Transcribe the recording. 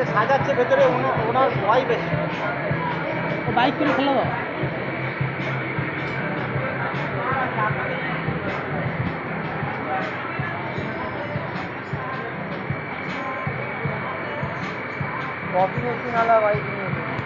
যে সাজাচ্ছে ভেতরে ওনার ওয়াইফ এসে বাইক করে ফেলো দাও। कॉफी मशीन वाला बाइक नहीं है।